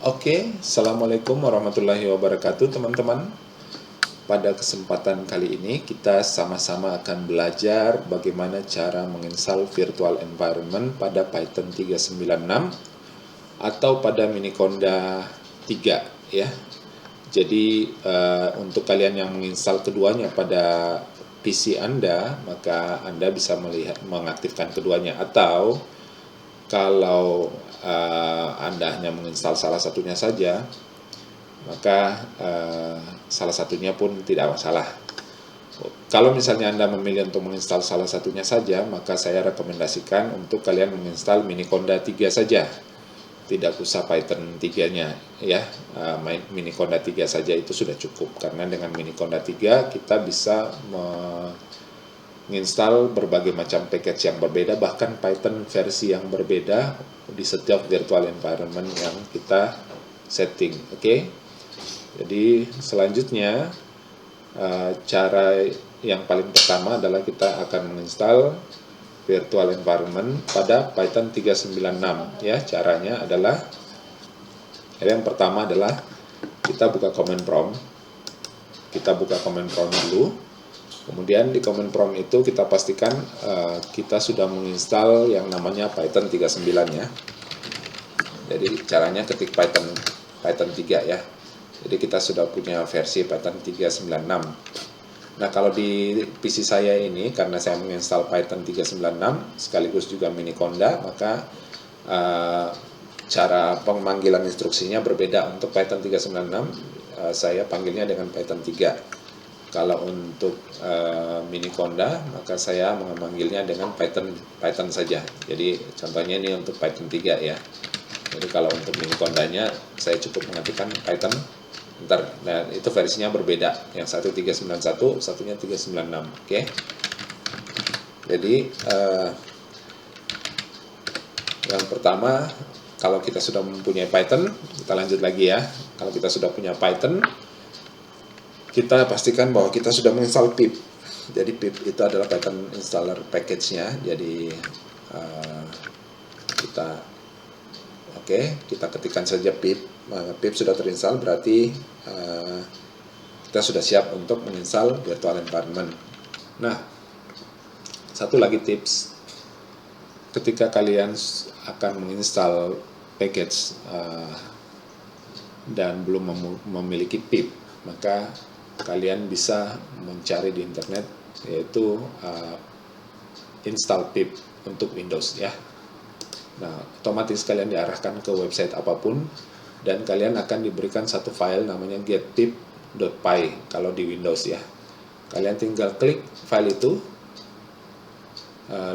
Oke, Assalamualaikum warahmatullahi wabarakatuh teman-teman. Pada kesempatan kali ini kita sama-sama akan belajar bagaimana cara menginstal virtual environment pada Python 396 atau pada Miniconda 3 ya. Jadi untuk kalian yang menginstal keduanya pada PC Anda, maka Anda bisa mengaktifkan keduanya, atau kalau Anda hanya menginstal salah satunya saja, maka salah satunya pun tidak masalah. Kalau misalnya Anda memilih untuk menginstal salah satunya saja, maka saya rekomendasikan untuk kalian menginstal Miniconda 3 saja. Tidak usah Python 3-nya ya. Miniconda 3 saja itu sudah cukup, karena dengan Miniconda 3 kita bisa menginstal berbagai macam package yang berbeda, bahkan Python versi yang berbeda di setiap virtual environment yang kita setting. Oke. Jadi selanjutnya cara yang paling pertama adalah kita akan menginstal virtual environment pada Python 396 ya. Caranya adalah, yang pertama adalah kita buka command prompt. Kita buka command prompt dulu. Kemudian di command prompt itu kita pastikan kita sudah menginstal yang namanya Python 39 ya. Jadi caranya ketik Python 3 ya. Jadi kita sudah punya versi Python 396. Nah, kalau di PC saya ini, karena saya menginstal Python 396 sekaligus juga Miniconda, maka cara pemanggilan instruksinya berbeda. Untuk Python 396 saya panggilnya dengan Python 3. Kalau untuk Miniconda, maka saya memanggilnya dengan Python saja. Jadi contohnya ini untuk Python 3 ya. Jadi kalau untuk Minicondanya saya cukup mengetikkan Python. Nah, itu versinya berbeda. Yang satu 391, satunya 396. Oke. Jadi yang pertama, kalau kita sudah mempunyai Python, kita lanjut lagi ya. Kalau kita sudah punya Python, kita pastikan bahwa kita sudah menginstal pip. Jadi pip itu adalah Python installer package-nya. Jadi kita ketikkan saja pip. Pip sudah terinstall, berarti kita sudah siap untuk menginstal virtual environment. Nah, satu lagi tips, ketika kalian akan menginstal package dan belum memiliki pip, maka kalian bisa mencari di internet, yaitu install pip untuk Windows ya. Nah, otomatis kalian diarahkan ke website apapun, dan kalian akan diberikan satu file namanya getpip.py kalau di Windows ya. Kalian tinggal klik file itu,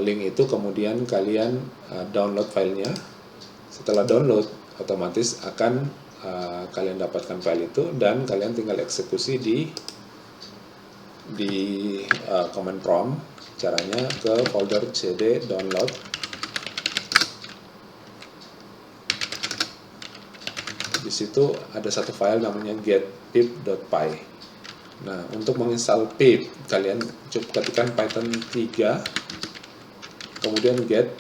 link itu, kemudian kalian download filenya. Setelah download, otomatis akan kalian dapatkan file itu, dan kalian tinggal eksekusi di command prompt. Caranya ke folder cd download. Di situ ada satu file namanya getpip.py. Nah, untuk menginstal pip, kalian cukup ketikkan Python 3, kemudian get,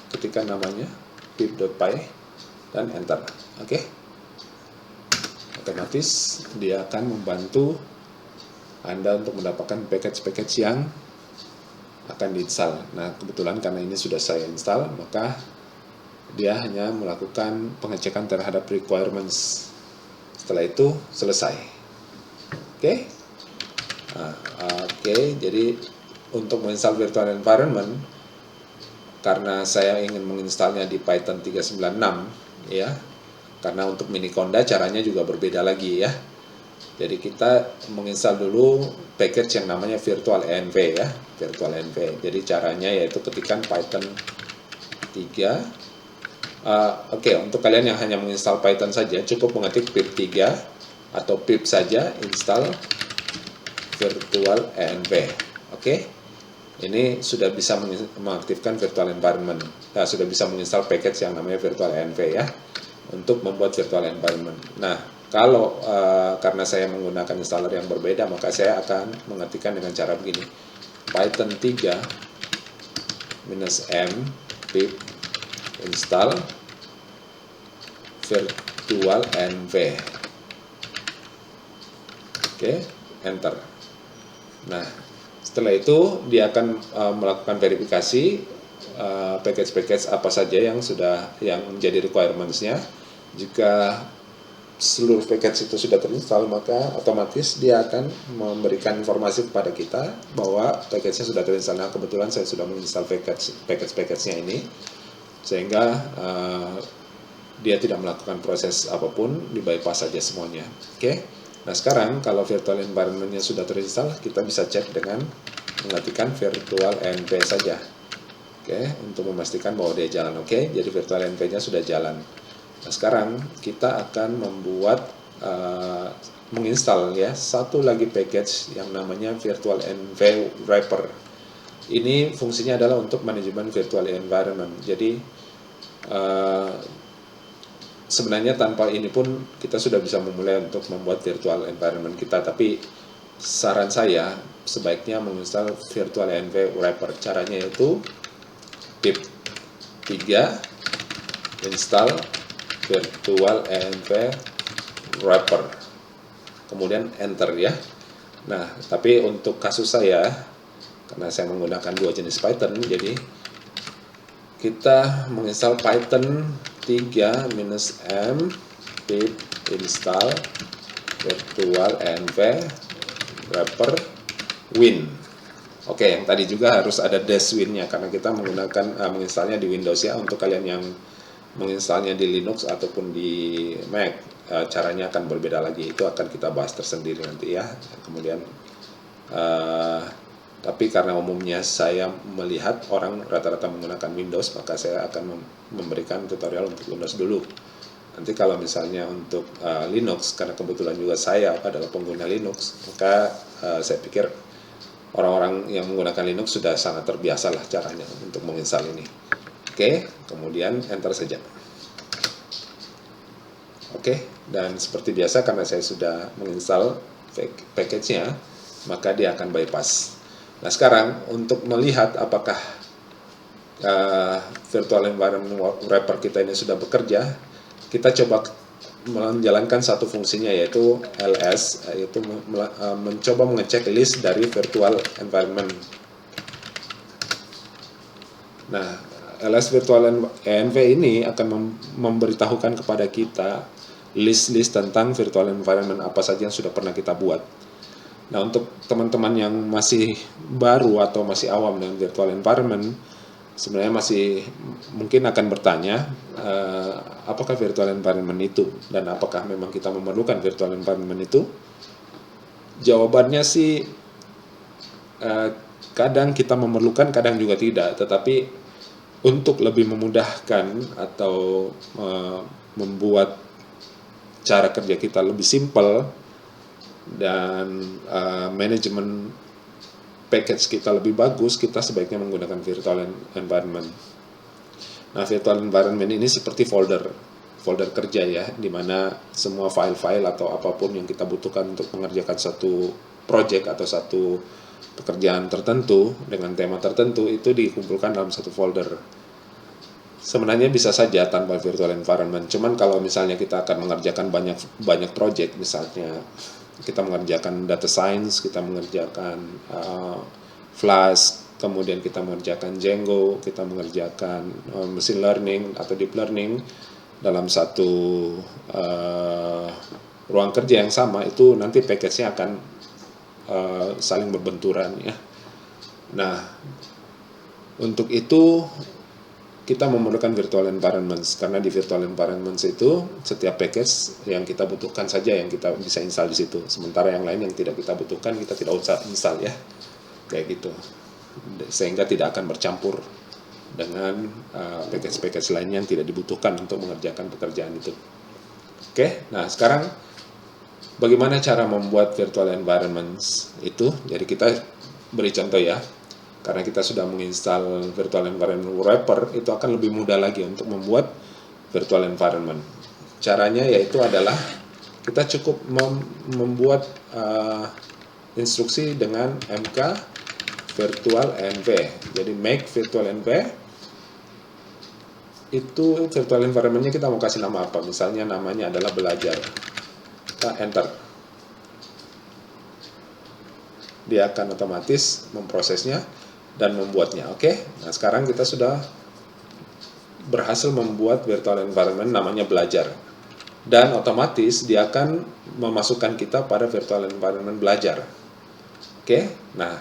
ketikkan namanya pip.py, dan enter. Oke. Otomatis dia akan membantu Anda untuk mendapatkan package-package yang akan diinstal. Nah, kebetulan karena ini sudah saya install, maka dia hanya melakukan pengecekan terhadap requirements. Setelah itu selesai. Oke. Jadi untuk menginstal virtual environment, karena saya ingin menginstalnya di Python 396 ya. Karena untuk Miniconda caranya juga berbeda lagi ya. Jadi kita menginstal dulu package yang namanya virtual env ya, virtual env. Jadi caranya yaitu ketikkan Python 3. Untuk kalian yang hanya menginstal Python saja, cukup mengetik pip 3 atau pip saja install virtual env. Oke. Ini sudah bisa mengaktifkan virtual environment. Nah, sudah bisa menginstal package yang namanya virtual env ya, untuk membuat virtual environment. Nah, kalau karena saya menggunakan installer yang berbeda, maka saya akan mengetikkan dengan cara begini. Python 3 -m pip install virtual env. Oke, enter. Nah, setelah itu dia akan melakukan verifikasi package-package apa saja yang menjadi requirements-nya. Jika seluruh package itu sudah terinstall, maka otomatis dia akan memberikan informasi kepada kita bahwa package-nya sudah terinstall. Nah, kebetulan saya sudah menginstal package-nya ini, sehingga dia tidak melakukan proses apapun, di bypass saja semuanya. Oke. Nah, sekarang kalau virtual environment-nya sudah terinstall, kita bisa cek dengan mengetikkan virtual env saja. Oke, untuk memastikan bahwa dia jalan. Oke, jadi virtual env-nya sudah jalan. Nah, sekarang kita akan membuat menginstal ya satu lagi package yang namanya virtual env wrapper. Ini fungsinya adalah untuk manajemen virtual environment. Jadi sebenarnya tanpa ini pun kita sudah bisa memulai untuk membuat virtual environment kita, tapi saran saya sebaiknya menginstal virtual env wrapper. Caranya yaitu pip 3 install virtual env wrapper, kemudian enter ya. Nah, tapi untuk kasus saya, karena saya menggunakan dua jenis Python, jadi kita menginstal Python 3-m pip install virtual env wrapper win. Oke, yang tadi juga harus ada dash win-nya karena kita menggunakan menginstalnya di Windows ya. Untuk kalian yang menginstalnya di Linux ataupun di Mac, caranya akan berbeda lagi. Itu akan kita bahas tersendiri nanti ya. Kemudian tapi karena umumnya saya melihat orang rata-rata menggunakan Windows, maka saya akan memberikan tutorial untuk Windows dulu. Nanti kalau misalnya untuk Linux, karena kebetulan juga saya adalah pengguna Linux, maka saya pikir orang-orang yang menggunakan Linux sudah sangat terbiasa lah caranya untuk menginstal ini. Oke, kemudian enter saja. Oke, dan seperti biasa karena saya sudah menginstal package-nya, maka dia akan bypass. Nah, sekarang untuk melihat apakah virtual environment wrapper kita ini sudah bekerja, kita coba menjalankan satu fungsinya yaitu ls, yaitu mencoba mengecek list dari virtual environment. Nah, ls virtual env ini akan memberitahukan kepada kita list-list tentang virtual environment apa saja yang sudah pernah kita buat. Nah, untuk teman-teman yang masih baru atau masih awam dengan virtual environment, sebenarnya masih mungkin akan bertanya apakah virtual environment itu dan apakah memang kita memerlukan virtual environment itu. Jawabannya sih kadang kita memerlukan, kadang juga tidak, tetapi untuk lebih memudahkan atau membuat cara kerja kita lebih simpel dan manajemen package kita lebih bagus, kita sebaiknya menggunakan virtual environment. Nah, virtual environment ini seperti folder kerja ya, di mana semua file-file atau apapun yang kita butuhkan untuk mengerjakan satu project atau satu pekerjaan tertentu dengan tema tertentu itu dikumpulkan dalam satu folder. Sebenarnya bisa saja tanpa virtual environment, cuman kalau misalnya kita akan mengerjakan banyak project, misalnya kita mengerjakan data science, kita mengerjakan Flask, kemudian kita mengerjakan Django, kita mengerjakan machine learning atau deep learning dalam satu ruang kerja yang sama, itu nanti package-nya akan saling berbenturan ya. Nah, untuk itu kita memerlukan virtual environments, karena di virtual environments itu setiap package yang kita butuhkan saja yang kita bisa install di situ. Sementara yang lain yang tidak kita butuhkan kita tidak usah install ya. Kayak gitu. Sehingga tidak akan bercampur dengan package-package lainnya yang tidak dibutuhkan untuk mengerjakan pekerjaan itu. Oke, nah sekarang bagaimana cara membuat virtual environments itu? Jadi kita beri contoh ya. Karena kita sudah menginstal virtual environment wrapper, itu akan lebih mudah lagi untuk membuat virtual environment. Caranya yaitu adalah kita cukup membuat instruksi dengan mk virtual env. Jadi make virtual env itu virtual environment-nya kita mau kasih nama apa? Misalnya namanya adalah belajar. Kita enter. Dia akan otomatis memprosesnya dan membuatnya. Oke. Nah, sekarang kita sudah berhasil membuat virtual environment namanya belajar. Dan otomatis dia akan memasukkan kita pada virtual environment belajar. Oke. Nah,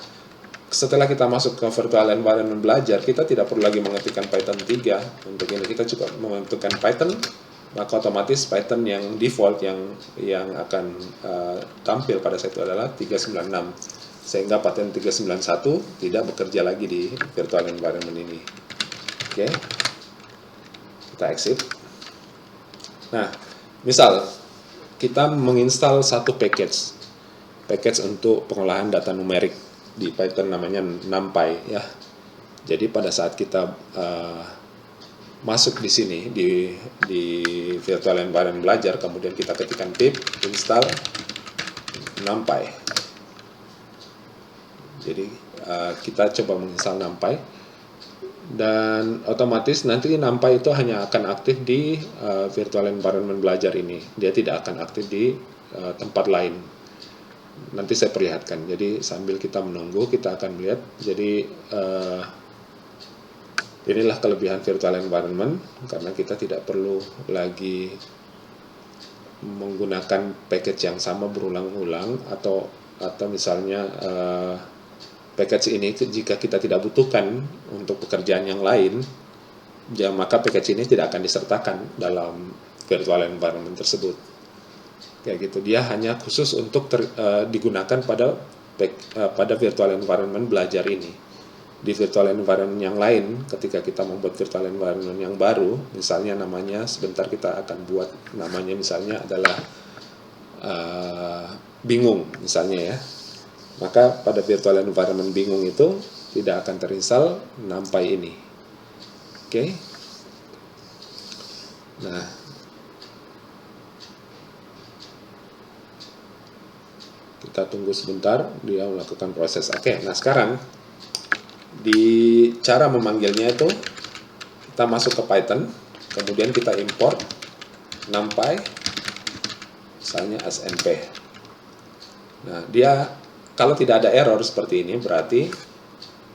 setelah kita masuk ke virtual environment belajar, kita tidak perlu lagi mengetikkan Python 3. Untuk ini kita cukup mengetikkan Python, maka otomatis Python yang default yang akan tampil pada saat itu adalah 396. Sehingga Python 391 tidak bekerja lagi di virtual environment ini. Oke. Kita exit. Nah, misal kita menginstal satu package untuk pengolahan data numerik di Python namanya NumPy ya. Jadi pada saat kita masuk di sini di virtual environment belajar, kemudian kita ketikkan pip install NumPy. Jadi kita coba menginstal NumPy dan otomatis nanti NumPy itu hanya akan aktif di virtual environment belajar ini. Dia tidak akan aktif di tempat lain. Nanti saya perlihatkan. Jadi sambil kita menunggu kita akan melihat. Jadi inilah kelebihan virtual environment karena kita tidak perlu lagi menggunakan package yang sama berulang-ulang atau misalnya package ini jika kita tidak butuhkan untuk pekerjaan yang lain, ya maka package ini tidak akan disertakan dalam virtual environment tersebut. Kayak gitu, dia hanya khusus untuk digunakan pada virtual environment belajar ini. Di virtual environment yang lain, ketika kita membuat virtual environment yang baru, misalnya namanya sebentar kita akan buat namanya misalnya adalah bingung misalnya ya. Maka pada virtual environment bingung itu tidak akan terinstall NumPy ini. Oke. Nah, kita tunggu sebentar dia melakukan proses. Oke, nah sekarang di cara memanggilnya itu kita masuk ke Python, kemudian kita import NumPy misalnya as np. Nah, dia kalau tidak ada error seperti ini, berarti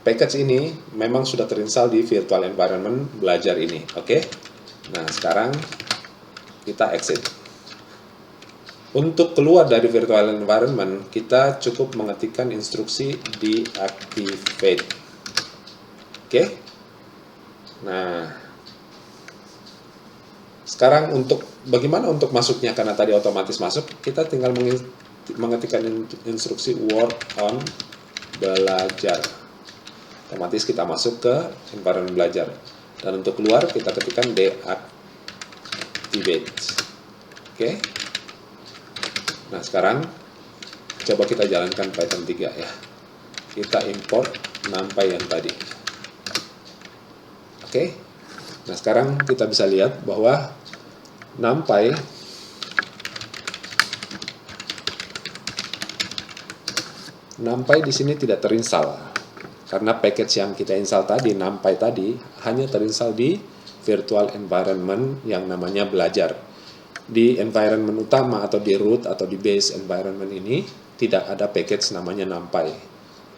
package ini memang sudah terinstall di virtual environment belajar ini. Oke. Nah, sekarang kita exit. Untuk keluar dari virtual environment, kita cukup mengetikkan instruksi deactivate. Oke. Nah, sekarang bagaimana untuk masuknya, karena tadi otomatis masuk, kita tinggal mengetikkan instruksi work on belajar. Otomatis kita masuk ke environment belajar. Dan untuk keluar kita ketikkan deactivate. Oke. Nah, sekarang coba kita jalankan Python 3 ya. Kita import NumPy yang tadi. Oke. Nah, sekarang kita bisa lihat bahwa NumPy di sini tidak terinstall karena package yang kita install tadi, NumPy tadi, hanya terinstall di virtual environment yang namanya belajar. Di environment utama atau di root atau di base environment ini tidak ada package namanya NumPy.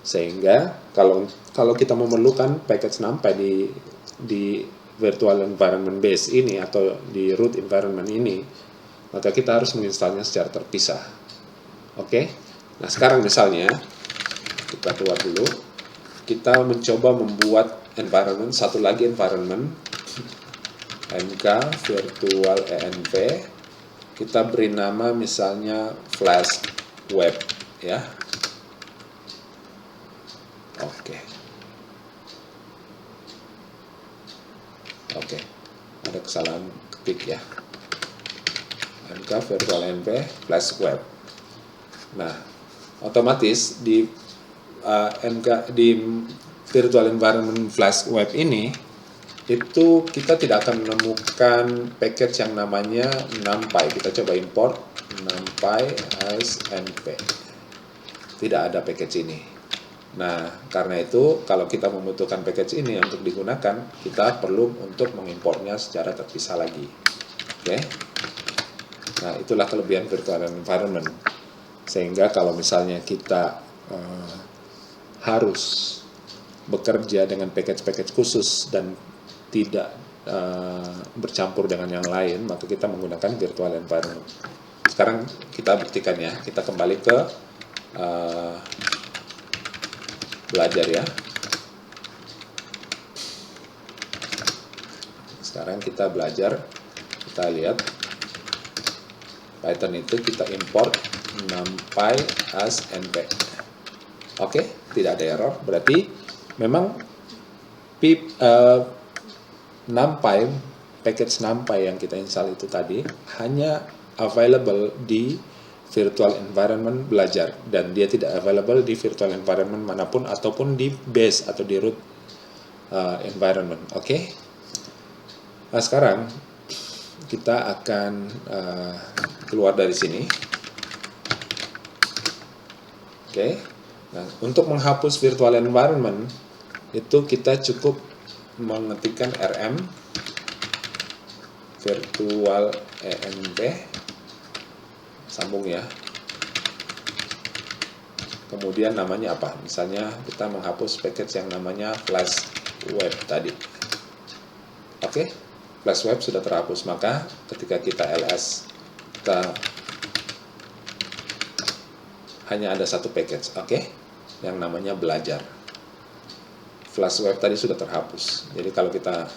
Sehingga kalau kita memerlukan package NumPy di virtual environment base ini atau di root environment ini, maka kita harus menginstalnya secara terpisah. Oke. Nah, sekarang misalnya kita keluar dulu, kita mencoba membuat environment, satu lagi environment, mk virtual env, kita beri nama misalnya flash web ya. Oke, ada kesalahan ketik ya. mk virtual env flash web. Nah, otomatis di virtual environment flash web ini itu kita tidak akan menemukan package yang namanya NumPy. Kita coba import NumPy as np. Tidak ada package ini. Nah, karena itu kalau kita membutuhkan package ini untuk digunakan, kita perlu untuk mengimportnya secara terpisah lagi. Oke. Nah, itulah kelebihan virtual environment. Sehingga kalau misalnya kita harus bekerja dengan package-package khusus dan tidak bercampur dengan yang lain, maka kita menggunakan virtual environment. Sekarang kita buktikan ya, kita kembali ke belajar ya. Sekarang kita belajar, kita lihat Python itu kita import numpy as np. Oke, tidak ada error. Berarti memang numpy, package numpy yang kita install itu tadi hanya available di virtual environment belajar, dan dia tidak available di virtual environment manapun ataupun di base atau di root environment. Oke. Nah, sekarang kita akan keluar dari sini. Oke. Nah, untuk menghapus virtual environment itu kita cukup mengetikkan rm virtual env, sambung ya. Kemudian namanya apa? Misalnya kita menghapus package yang namanya flash web tadi. Oke, flash web sudah terhapus, maka ketika kita ls, kita hanya ada satu package, oke, yang namanya belajar. Flash web tadi sudah terhapus. Jadi kalau kita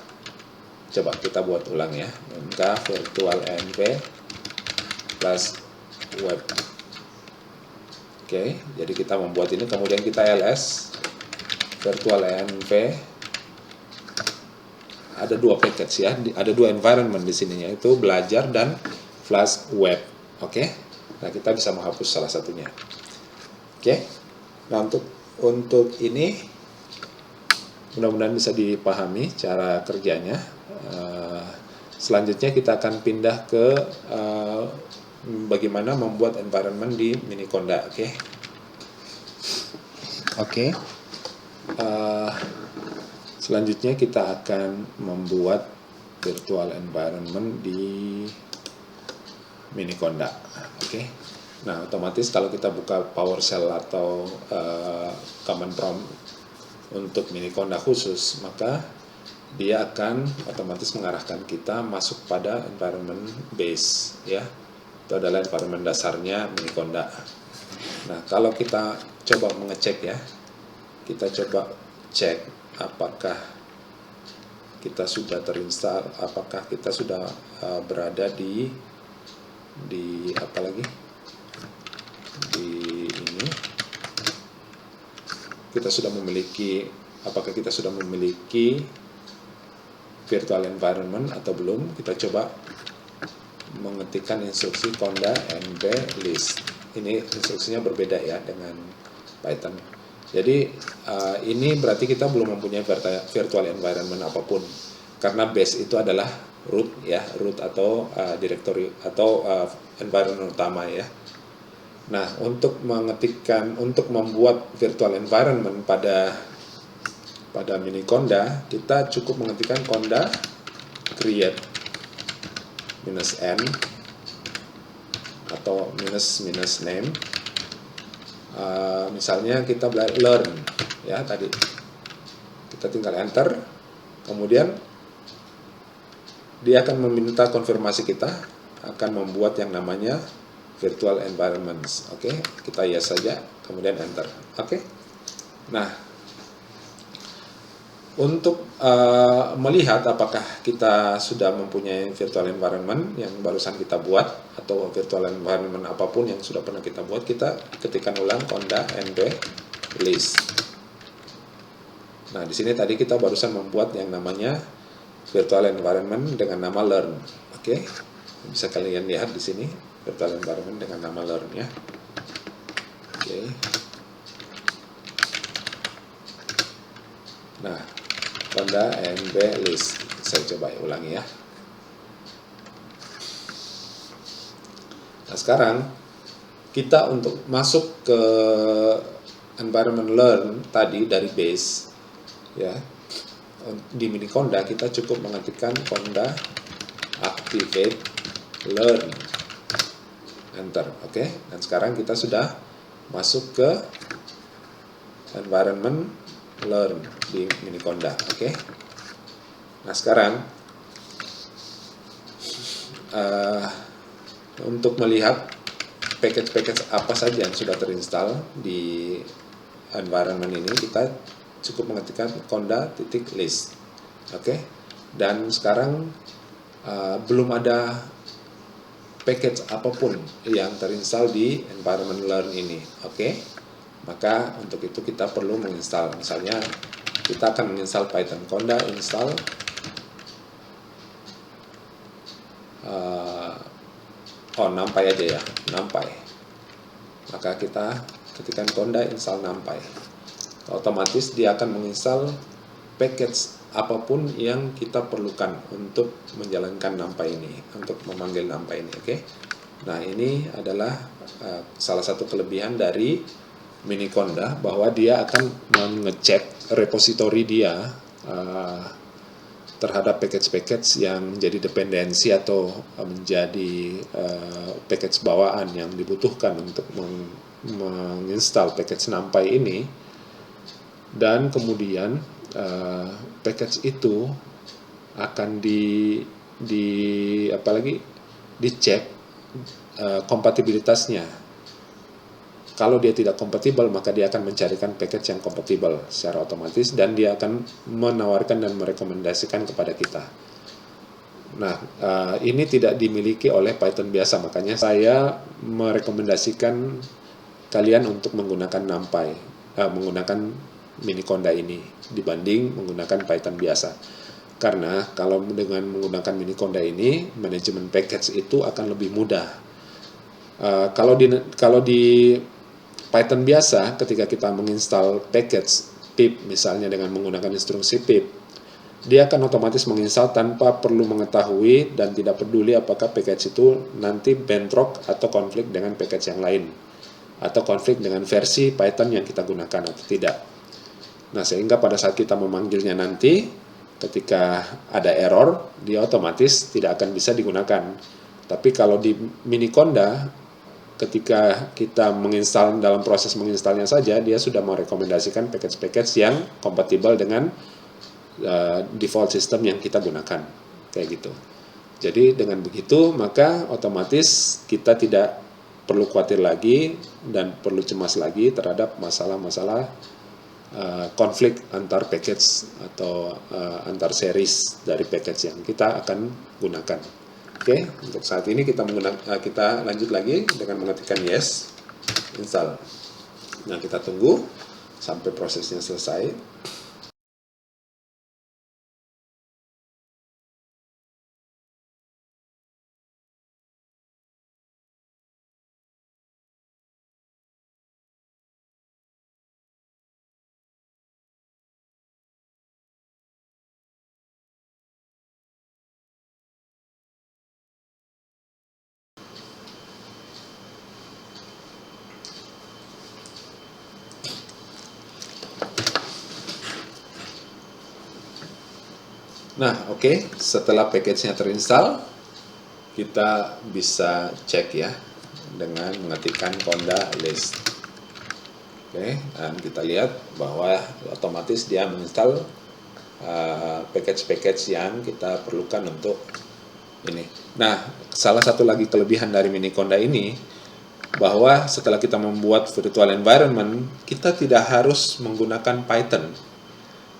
coba kita buat ulang ya, mk virtual env flash web. Oke, jadi kita membuat ini, kemudian kita ls virtual env. Ada dua package ya, ada dua environment di sini, yaitu belajar dan flash web. Oke, nah kita bisa menghapus salah satunya. Oke, nah untuk ini mudah-mudahan bisa dipahami cara kerjanya. Selanjutnya kita akan pindah ke bagaimana membuat environment di Miniconda. Oke. Selanjutnya kita akan membuat virtual environment di Miniconda. Oke. Nah, otomatis kalau kita buka PowerShell atau command prompt untuk Miniconda khusus, maka dia akan otomatis mengarahkan kita masuk pada environment base ya. Itu adalah environment dasarnya Miniconda. Nah, kalau kita coba mengecek ya, kita coba cek apakah kita sudah terinstall, apakah kita sudah berada di apa lagi, di ini kita sudah memiliki, apakah kita sudah memiliki virtual environment atau belum. Kita coba mengetikkan instruksi conda nb list. Ini instruksinya berbeda ya dengan Python. Jadi ini berarti kita belum mempunyai virtual environment apapun, karena base itu adalah root ya, root atau directory atau environment utama ya. Nah, untuk membuat virtual environment pada Miniconda, kita cukup mengetikkan conda create -n atau minus name. Misalnya kita learn ya tadi, kita tinggal enter, kemudian dia akan meminta konfirmasi kita akan membuat yang namanya virtual environments. Oke, kita yes saja, kemudian enter. Oke. Nah, untuk melihat apakah kita sudah mempunyai virtual environment yang barusan kita buat atau virtual environment apapun yang sudah pernah kita buat, kita ketikkan ulang conda nb list. Nah, di sini tadi kita barusan membuat yang namanya virtual environment dengan nama learn. Oke, bisa kalian lihat di sini virtual environment dengan nama learn ya. Oke. Nah, conda nb list. Saya coba ulangi ya. Nah, sekarang kita untuk masuk ke environment learn tadi dari base, ya, di Miniconda kita cukup mengetikkan conda activate learn, enter, oke. Dan sekarang kita sudah masuk ke environment learn di Miniconda, oke. Nah sekarang untuk melihat package-package apa saja yang sudah terinstall di environment ini, kita cukup mengetikkan conda.list, oke. Dan sekarang belum ada package apapun yang terinstall di environment learn ini, oke. Maka untuk itu kita perlu menginstal. Misalnya kita akan menginstal Python conda install NumPy aja ya, NumPy. Maka kita ketikkan conda install NumPy. Otomatis dia akan menginstal package apapun yang kita perlukan untuk menjalankan NumPy ini, untuk memanggil NumPy ini, oke. Nah ini adalah salah satu kelebihan dari Miniconda, bahwa dia akan mengecek repositori dia terhadap package-package yang menjadi dependensi atau menjadi package bawaan yang dibutuhkan untuk menginstal package NumPy ini. Dan kemudian package itu akan dicek kompatibilitasnya. Kalau dia tidak kompatibel, maka dia akan mencarikan package yang kompatibel secara otomatis, dan dia akan menawarkan dan merekomendasikan kepada kita. Nah, ini tidak dimiliki oleh Python biasa, makanya saya merekomendasikan kalian untuk menggunakan NumPy, menggunakan Miniconda ini dibanding menggunakan Python biasa. Karena kalau dengan menggunakan Miniconda ini, manajemen package itu akan lebih mudah. Kalau di Python biasa, ketika kita menginstal package pip misalnya dengan menggunakan instruksi pip, dia akan otomatis menginstal tanpa perlu mengetahui dan tidak peduli apakah package itu nanti bentrok atau konflik dengan package yang lain, atau konflik dengan versi Python yang kita gunakan atau tidak. Nah, sehingga pada saat kita memanggilnya nanti, ketika ada error, dia otomatis tidak akan bisa digunakan. Tapi kalau di Miniconda, ketika kita menginstal, dalam proses menginstalnya saja, dia sudah merekomendasikan package-package yang kompatibel dengan default system yang kita gunakan, kayak gitu. Jadi dengan begitu, maka otomatis kita tidak perlu khawatir lagi dan perlu cemas lagi terhadap masalah-masalah konflik antar package atau antar series dari package yang kita akan gunakan. Oke, untuk saat ini kita lanjut lagi dengan mengetikkan yes, install. Nah, kita tunggu sampai prosesnya selesai. Nah, oke, setelah package-nya terinstall, kita bisa cek ya dengan mengetikkan conda list. Oke, dan kita lihat bahwa otomatis dia menginstal package-package yang kita perlukan untuk ini. Nah, salah satu lagi kelebihan dari Miniconda ini, bahwa setelah kita membuat virtual environment, kita tidak harus menggunakan Python.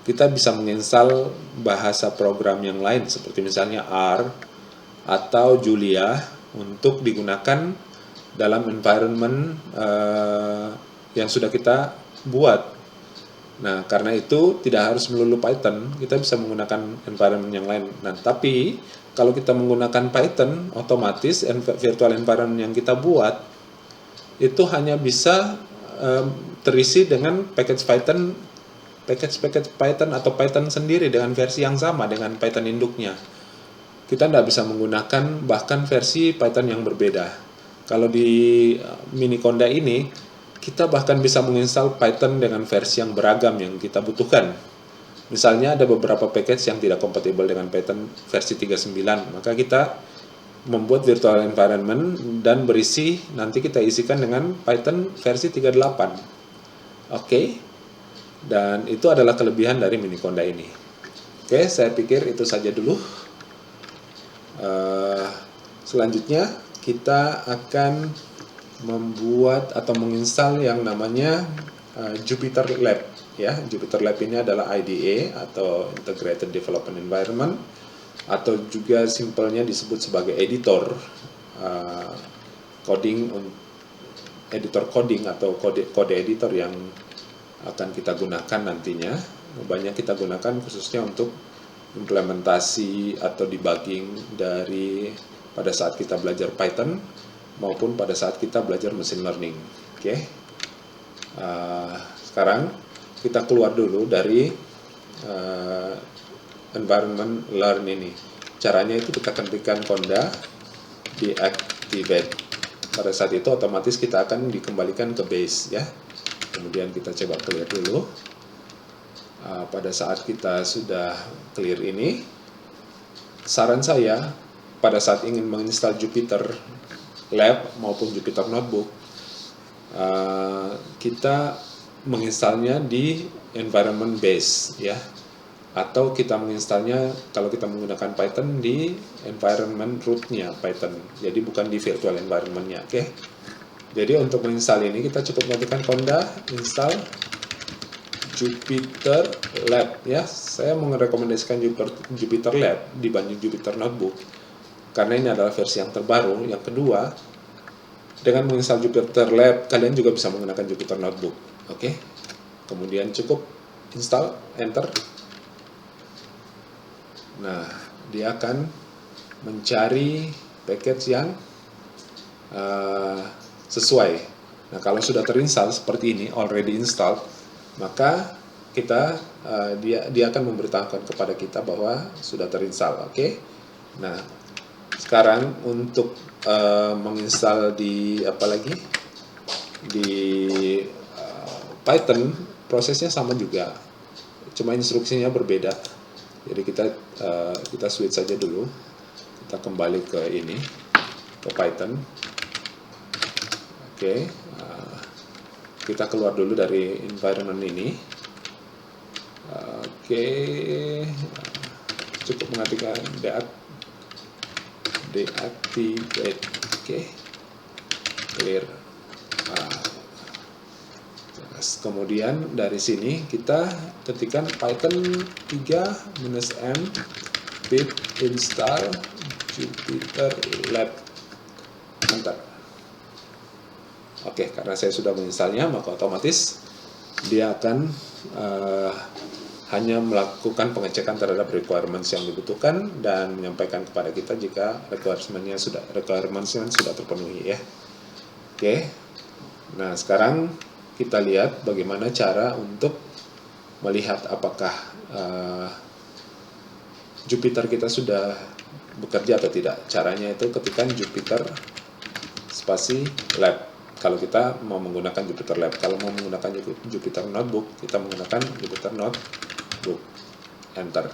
Kita bisa menginstal bahasa program yang lain seperti misalnya R atau Julia untuk digunakan dalam environment yang sudah kita buat. Nah, karena itu tidak harus melulu Python, kita bisa menggunakan environment yang lain. Nah, tapi kalau kita menggunakan Python, otomatis virtual environment yang kita buat itu hanya bisa terisi dengan package Python atau Python sendiri dengan versi yang sama dengan Python induknya. Kita tidak bisa menggunakan bahkan versi Python yang berbeda. Kalau di Miniconda ini, kita bahkan bisa menginstal Python dengan versi yang beragam yang kita butuhkan. Misalnya ada beberapa package yang tidak kompatibel dengan Python versi 39, maka kita membuat virtual environment dan berisi, nanti kita isikan dengan Python versi 38. Oke. Dan itu adalah kelebihan dari Miniconda ini. Oke, saya pikir itu saja dulu. Selanjutnya kita akan membuat atau menginstal yang namanya Jupyter Lab. Ya, Jupyter Lab ini adalah IDE atau Integrated Development Environment, atau juga simpelnya disebut sebagai editor editor coding atau kode editor yang akan kita gunakan nantinya. Banyak kita gunakan khususnya untuk implementasi atau debugging dari pada saat kita belajar Python maupun pada saat kita belajar machine learning. Oke. Sekarang kita keluar dulu dari environment learn ini. Caranya itu kita ketikkan conda deactivate. Pada saat itu otomatis kita akan dikembalikan ke base ya. Kemudian kita coba clear dulu. Pada saat kita sudah clear ini, saran saya pada saat ingin menginstal Jupyter Lab maupun Jupyter Notebook, kita menginstalnya di environment base ya, atau kita menginstalnya kalau kita menggunakan Python di environment root-nya Python, jadi bukan di virtual environment-nya. Oke. Jadi untuk menginstal ini kita cukup mengetikkan conda install Jupyter Lab ya. Saya merekomendasikan Jupyter Lab dibanding Jupyter Notebook karena ini adalah versi yang terbaru. Yang kedua, dengan menginstal Jupyter Lab kalian juga bisa menggunakan Jupyter Notebook. Oke. Kemudian cukup install, enter. Nah, dia akan mencari package yang sesuai. Nah, kalau sudah terinstall seperti ini, already installed, maka kita dia akan memberitahukan kepada kita bahwa sudah terinstall. Oke. Nah, sekarang untuk menginstal di Python, prosesnya sama juga, cuma instruksinya berbeda. Jadi kita switch saja dulu, kita kembali ke ini, ke Python. Oke, kita keluar dulu dari environment ini. Oke, cukup mengetikkan deactivate. Oke, clear. Kemudian dari sini kita ketikkan Python 3-m pip install Jupyter Lab. Enter. Oke, karena saya sudah menginstalnya, maka otomatis dia akan hanya melakukan pengecekan terhadap requirements yang dibutuhkan dan menyampaikan kepada kita jika requirements-nya sudah terpenuhi ya. Oke. Nah, sekarang kita lihat bagaimana cara untuk melihat apakah Jupyter kita sudah bekerja atau tidak. Caranya itu ketikkan Jupyter spasi Lab. Kalau kita mau menggunakan Jupyter Lab, kalau mau menggunakan Jupyter Notebook, kita menggunakan Jupyter Notebook. Enter.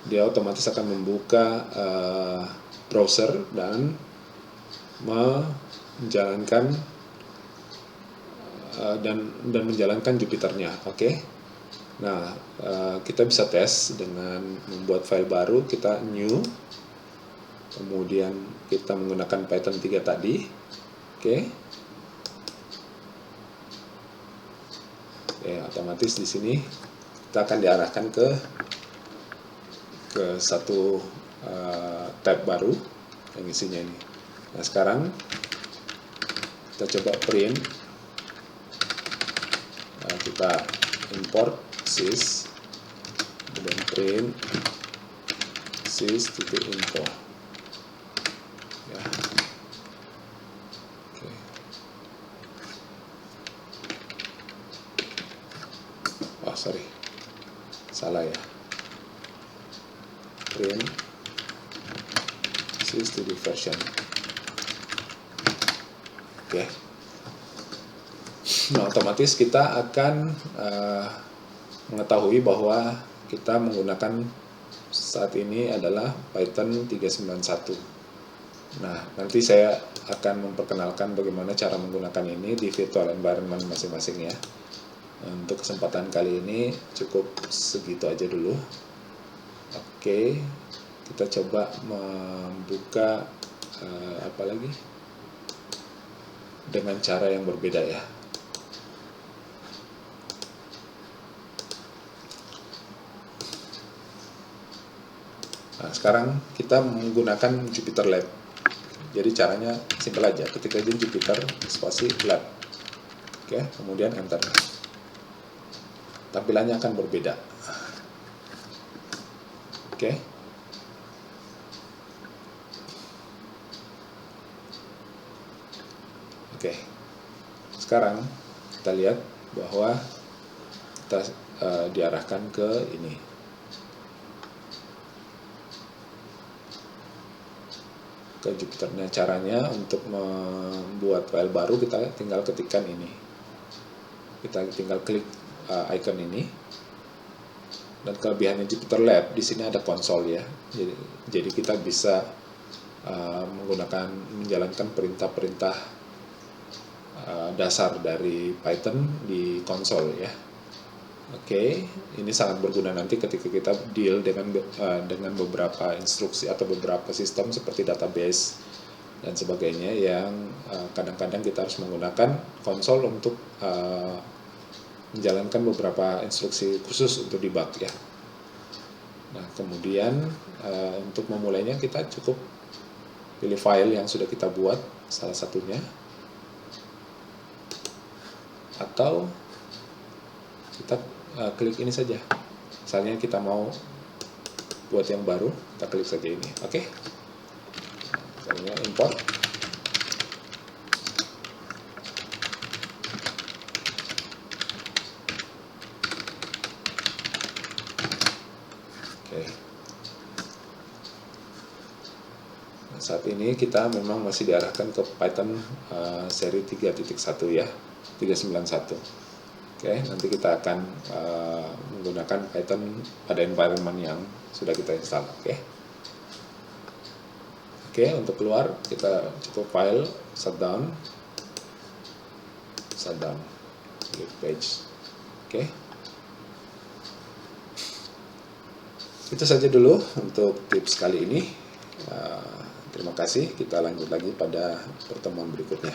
Dia otomatis akan membuka browser dan menjalankan dan menjalankan Jupyternya. Oke. Nah, kita bisa tes dengan membuat file baru, kita new, kemudian kita menggunakan Python 3 tadi. Oke. Otomatis di sini kita akan diarahkan ke satu tab baru yang isinya ini. Nah, sekarang kita coba print. Nah, kita import sys, kemudian print sys.info. Ya. Oke. Oh, sorry, salah ya. Print sys.version. Oke. Nah, otomatis kita akan mengetahui bahwa kita menggunakan saat ini adalah Python 391. Nah, nanti saya akan memperkenalkan bagaimana cara menggunakan ini di virtual environment masing-masing ya. Untuk kesempatan kali ini cukup segitu aja dulu. Oke, kita coba membuka apa lagi dengan cara yang berbeda ya. Nah, sekarang kita menggunakan Jupyter Lab. Jadi caranya simpel aja, ketik aja Jupyter spasi Lab. Oke, kemudian enter. Tampilannya akan berbeda. Oke. Oke. Sekarang kita lihat bahwa kita diarahkan ke ini. Ke Jupyternya. Caranya untuk membuat file baru kita tinggal ketikkan ini. Kita tinggal klik icon ini. Dan kelebihannya Jupyter Lab di sini ada konsol ya. Jadi kita bisa menjalankan perintah-perintah dasar dari Python di konsol ya. Oke, ini sangat berguna nanti ketika kita deal dengan beberapa instruksi atau beberapa sistem seperti database dan sebagainya yang kadang-kadang kita harus menggunakan konsol untuk menjalankan beberapa instruksi khusus untuk debug ya. Nah, kemudian untuk memulainya kita cukup pilih file yang sudah kita buat salah satunya, atau kita klik ini saja. Misalnya kita mau buat yang baru, kita klik saja ini. Oke. Misalnya import. Oke. Nah, saat ini kita memang masih diarahkan ke Python seri 3.1 ya, 391. Oke, nanti kita akan menggunakan Python pada environment yang sudah kita install. Oke, untuk keluar kita cukup file shutdown, klik page. Oke, itu saja dulu untuk tips kali ini. Terima kasih. Kita lanjut lagi pada pertemuan berikutnya.